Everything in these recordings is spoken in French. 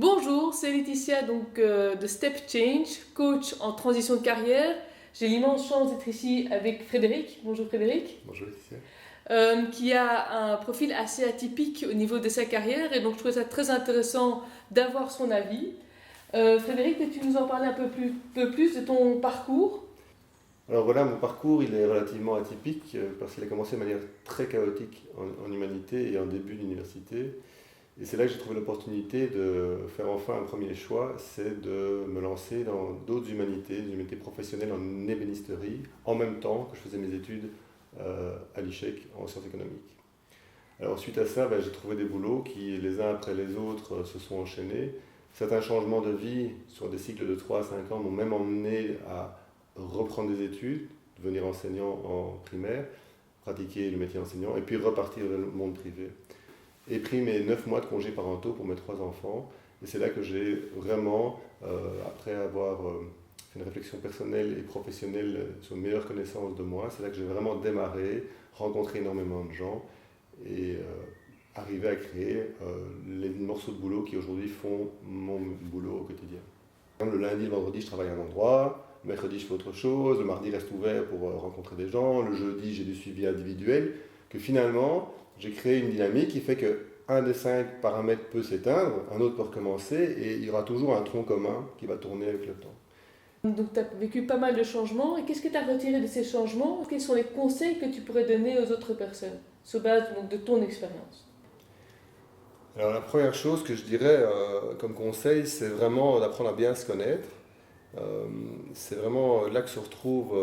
Bonjour, c'est Laetitia de Step Change, coach en transition de carrière. J'ai l'immense chance d'être ici avec Frédéric. Bonjour Frédéric. Bonjour Laetitia. Qui a un profil assez atypique au niveau de sa carrière et donc je trouvais ça très intéressant d'avoir son avis. Frédéric, peux-tu nous en parler un peu plus de ton parcours? Alors voilà, mon parcours il est relativement atypique parce qu'il a commencé de manière très chaotique en humanité et en début d'université. Et c'est là que j'ai trouvé l'opportunité de faire enfin un premier choix, c'est de me lancer dans d'autres humanités, des humanités professionnelles en ébénisterie, en même temps que je faisais mes études à l'ICHEC en sciences économiques. Alors suite à ça, j'ai trouvé des boulots qui, les uns après les autres, se sont enchaînés. Certains changements de vie sur des cycles de 3 à 5 ans m'ont même emmené à reprendre des études, devenir enseignant en primaire, pratiquer le métier d'enseignant et puis repartir dans le monde privé. Et pris mes 9 mois de congés parentaux pour mes 3 enfants. Et c'est là que j'ai vraiment, après avoir fait une réflexion personnelle et professionnelle sur une meilleure connaissance de moi, c'est là que j'ai vraiment démarré, rencontré énormément de gens et arrivé à créer les morceaux de boulot qui aujourd'hui font mon boulot au quotidien. Le lundi, le vendredi, je travaille à un endroit, le mercredi, je fais autre chose, le mardi reste ouvert pour rencontrer des gens, le jeudi, j'ai du suivi individuel, que finalement, j'ai créé une dynamique qui fait que un des 5 paramètres peut s'éteindre, un autre peut recommencer, et il y aura toujours un tronc commun qui va tourner avec le temps. Donc tu as vécu pas mal de changements, et qu'est-ce que tu as retiré de ces changements? Quels sont les conseils que tu pourrais donner aux autres personnes, sur base de ton expérience? Alors la première chose que je dirais comme conseil, c'est vraiment d'apprendre à bien se connaître. C'est vraiment là que se retrouvent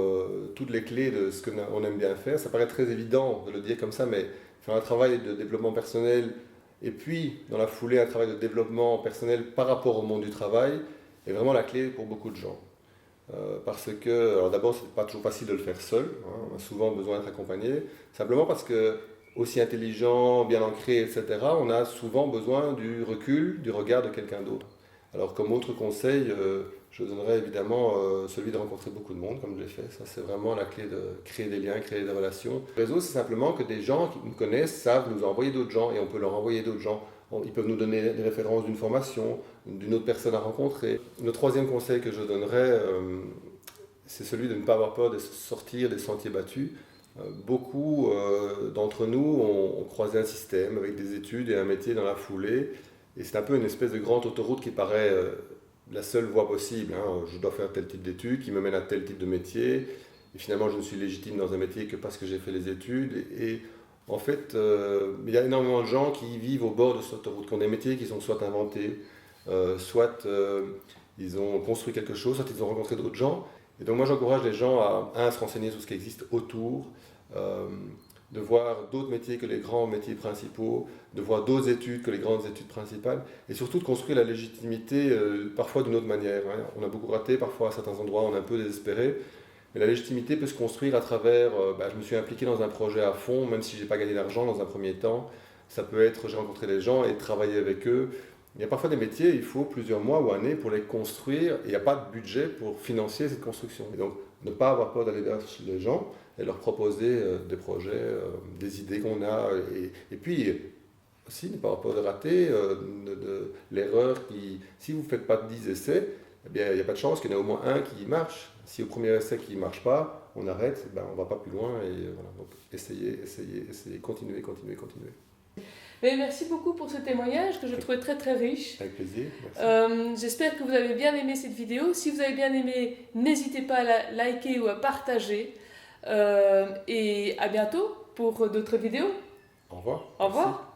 toutes les clés de ce qu'on aime bien faire. Ça paraît très évident de le dire comme ça, mais faire un travail de développement personnel et puis dans la foulée un travail de développement personnel par rapport au monde du travail est vraiment la clé pour beaucoup de gens. Parce que, alors d'abord, c'est pas toujours facile de le faire seul, hein, on a souvent besoin d'être accompagné, simplement parce que aussi intelligent, bien ancré, etc., on a souvent besoin du recul, du regard de quelqu'un d'autre. Alors comme autre conseil, je donnerais évidemment celui de rencontrer beaucoup de monde, comme je l'ai fait. Ça, c'est vraiment la clé de créer des liens, créer des relations. Le réseau, c'est simplement que des gens qui nous connaissent savent nous envoyer d'autres gens et on peut leur envoyer d'autres gens. Ils peuvent nous donner des références d'une formation, d'une autre personne à rencontrer. Le troisième conseil que je donnerais, c'est celui de ne pas avoir peur de sortir des sentiers battus. Beaucoup d'entre nous ont croisé un système avec des études et un métier dans la foulée. Et c'est un peu une espèce de grande autoroute qui paraît la seule voie possible. Hein. Je dois faire tel type d'études qui me mène à tel type de métier. Et finalement, je ne suis légitime dans un métier que parce que j'ai fait les études. Et en fait, il y a énormément de gens qui vivent au bord de cette autoroute, qui ont des métiers qui sont soit inventés, soit ils ont construit quelque chose, soit ils ont rencontré d'autres gens. Et donc moi j'encourage les gens à se renseigner sur ce qui existe autour, de voir d'autres métiers que les grands métiers principaux, de voir d'autres études que les grandes études principales, et surtout de construire la légitimité parfois d'une autre manière. Hein. On a beaucoup raté, parfois à certains endroits on est un peu désespéré, mais la légitimité peut se construire à travers, je me suis impliqué dans un projet à fond, même si je n'ai pas gagné d'argent dans un premier temps. Ça peut être, j'ai rencontré des gens et travaillé avec eux. Il y a parfois des métiers, il faut plusieurs mois ou années pour les construire, et il n'y a pas de budget pour financer cette construction. Et donc, ne pas avoir peur d'aller vers les gens et leur proposer des projets, des idées qu'on a, et puis aussi ne pas avoir peur de rater, de l'erreur qui, si vous ne faites pas 10 essais, eh bien, il n'y a pas de chance qu'il y en ait au moins un qui marche. Si au premier essai qui ne marche pas, on arrête, on ne va pas plus loin, et voilà. Donc, essayez, continuez. Mais merci beaucoup pour ce témoignage que je trouvais très très riche. Avec plaisir, merci. J'espère que vous avez bien aimé cette vidéo. Si vous avez bien aimé, n'hésitez pas à la liker ou à partager. Et à bientôt pour d'autres vidéos. Au revoir. Au revoir. Merci.